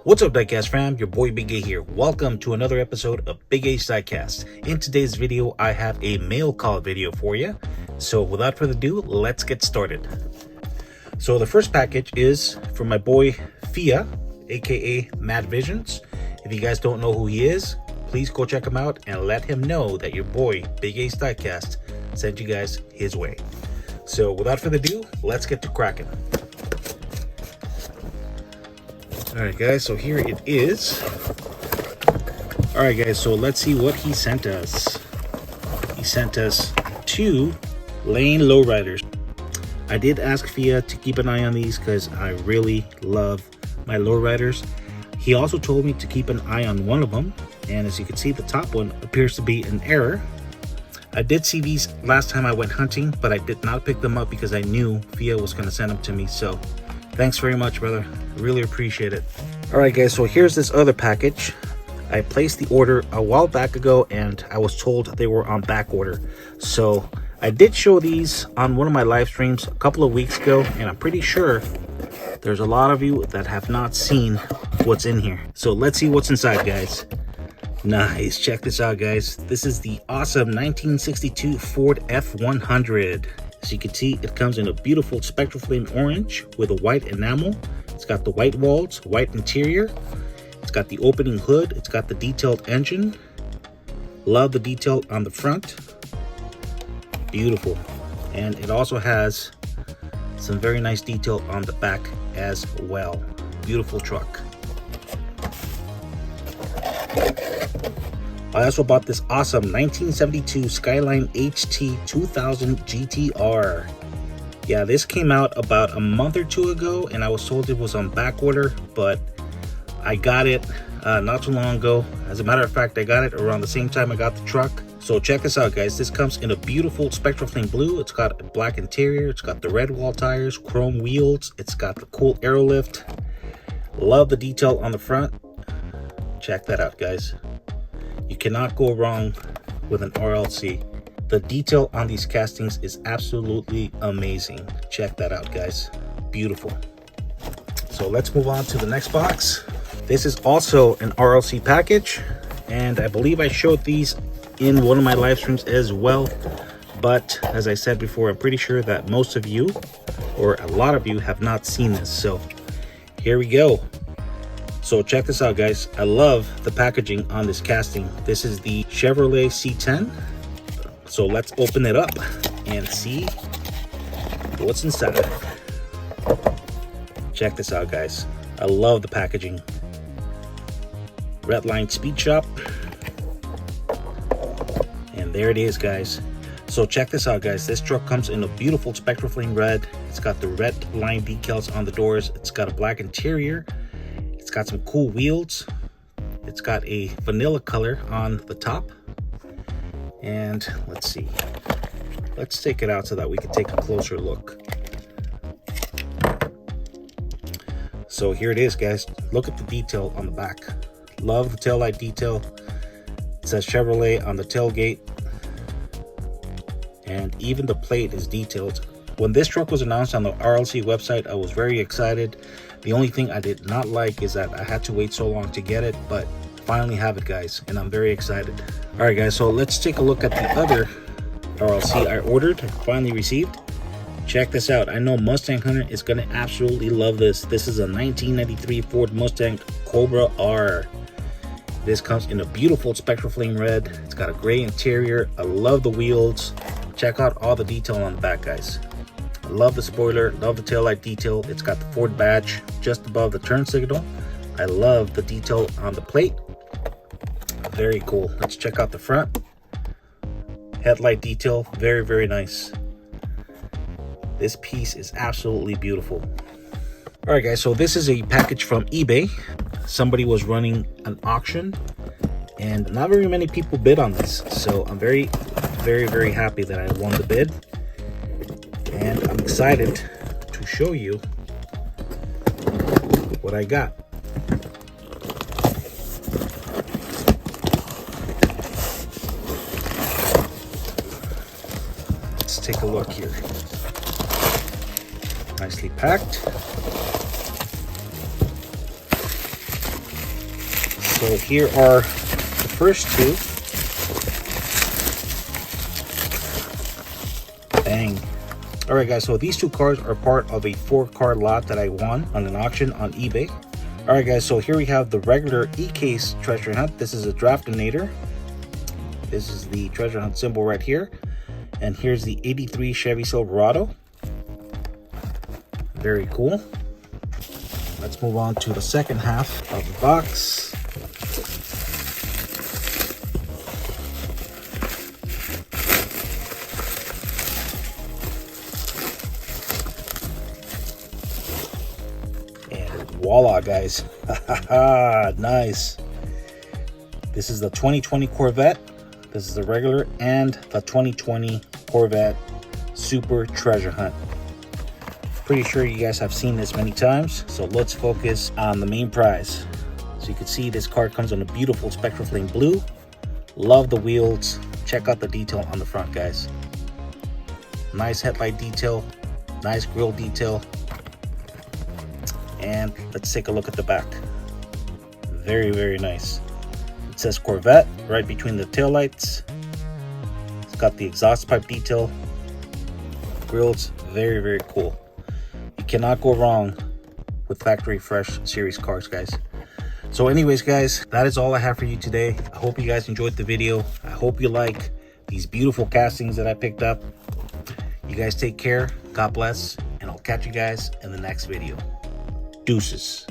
What's up, Diecast fam? Your boy Big A here. Welcome to another episode of Big A's Diecast. In today's video, I have a mail call video for you. So without further ado, let's get started. So the first package is from my boy Fia, aka Mad Visions. If you guys don't know who he is, please go check him out and let him know that your boy Big A's Diecast sent you guys his way. So without further ado, let's get to cracking. Alright guys, so here it is. Alright guys, so let's see what he sent us. He sent us 2 lane lowriders. I did ask Fia to keep an eye on these because I really love my lowriders. He also told me to keep an eye on one of them, and as you can see, the top one appears to be an error. I did see these last time I went hunting, but I did not pick them up because I knew Fia was going to send them to me. So thanks very much, brother. Really appreciate it. Alright guys, so here's this other package. I placed the order a while back ago and I was told they were on back order. So I did show these on one of my live streams a couple of weeks ago, and I'm pretty sure there's a lot of you that have not seen what's in here. So let's see what's inside, guys. Nice, check this out, guys. This is the awesome 1962 Ford F100. As you can see, it comes in a beautiful spectral flame orange with a white enamel. It's got the white walls, white interior. It's got the opening hood. It's got the detailed engine. Love the detail on the front. Beautiful. And it also has some very nice detail on the back as well. Beautiful truck. I also bought this awesome 1972 Skyline HT 2000 GTR. Yeah, this came out about a month or two ago, and I was told it was on back order, but I got it not too long ago. As a matter of fact, I got it around the same time I got the truck. So check this out, guys. This comes in a beautiful spectral flame blue. It's got a black interior. It's got the red wall tires, chrome wheels. It's got the cool aero lift. Love the detail on the front. Check that out, guys. You cannot go wrong with an RLC. The detail on these castings is absolutely amazing. Check that out, guys. Beautiful. So let's move on to the next box. This is also an RLC package, and I believe I showed these in one of my live streams as well. But as I said before, I'm pretty sure that most of you, or a lot of you, have not seen this. So here we go. So check this out, guys. I love the packaging on this casting. This is the Chevrolet C10. So let's open it up and see what's inside. Check this out, guys. I love the packaging. Redline Speed Shop. And there it is, guys. So check this out, guys. This truck comes in a beautiful spectral flame red. It's got the red line decals on the doors. It's got a black interior. It's got some cool wheels. It's got a vanilla color on the top. And let's see. Let's take it out so that we can take a closer look. So here it is, guys. Look at the detail on the back. Love the taillight detail. It says Chevrolet on the tailgate. And even the plate is detailed. When this truck was announced on the RLC website, I was very excited. The only thing I did not like is that I had to wait so long to get it, but finally have it, guys, and I'm very excited. All right, guys, so let's take a look at the other RLC I ordered and finally received. Check this out. I know Mustang Hunter is going to absolutely love this. This is a 1993 Ford Mustang Cobra R. This comes in a beautiful spectral flame red. It's got a gray interior. I love the wheels. Check out all the detail on the back, guys. I love the spoiler, love the taillight detail. It's got the Ford badge just above the turn signal. I love the detail on the plate. Very cool. Let's check out the front. Headlight detail, very, very nice. This piece is absolutely beautiful. All right, guys, so this is a package from eBay. Somebody was running an auction, and not very many people bid on this. So I'm very, very happy that I won the bid. And I'm excited to show you what I got. Let's take a look here. Nicely packed. So here are the first two. Bang. Alright guys, so these two cars are part of a 4-car lot that I won on an auction on eBay. Alright guys, so here we have the regular E-Case treasure hunt. This is a Draftinator. This is the treasure hunt symbol right here. And here's the 83 Chevy Silverado. Very cool. Let's move on to the second half of the box. Voila, guys. Nice. This is the 2020 Corvette. This is the regular and the 2020 Corvette Super Treasure Hunt. Pretty sure you guys have seen this many times, so let's focus on the main prize. So you can see this car comes in a beautiful Spectra Flame Blue. Love the wheels. Check out the detail on the front, guys. Nice headlight detail, nice grille detail. And let's take a look at the back. Very, very nice. It says Corvette right between the taillights. It's got the exhaust pipe detail. Grills, very, very cool. You cannot go wrong with factory fresh series cars, guys. So anyways, guys, that is all I have for you today. I hope you guys enjoyed the video. I hope you like these beautiful castings that I picked up. You guys take care. God bless. And I'll catch you guys in the next video. Deuces.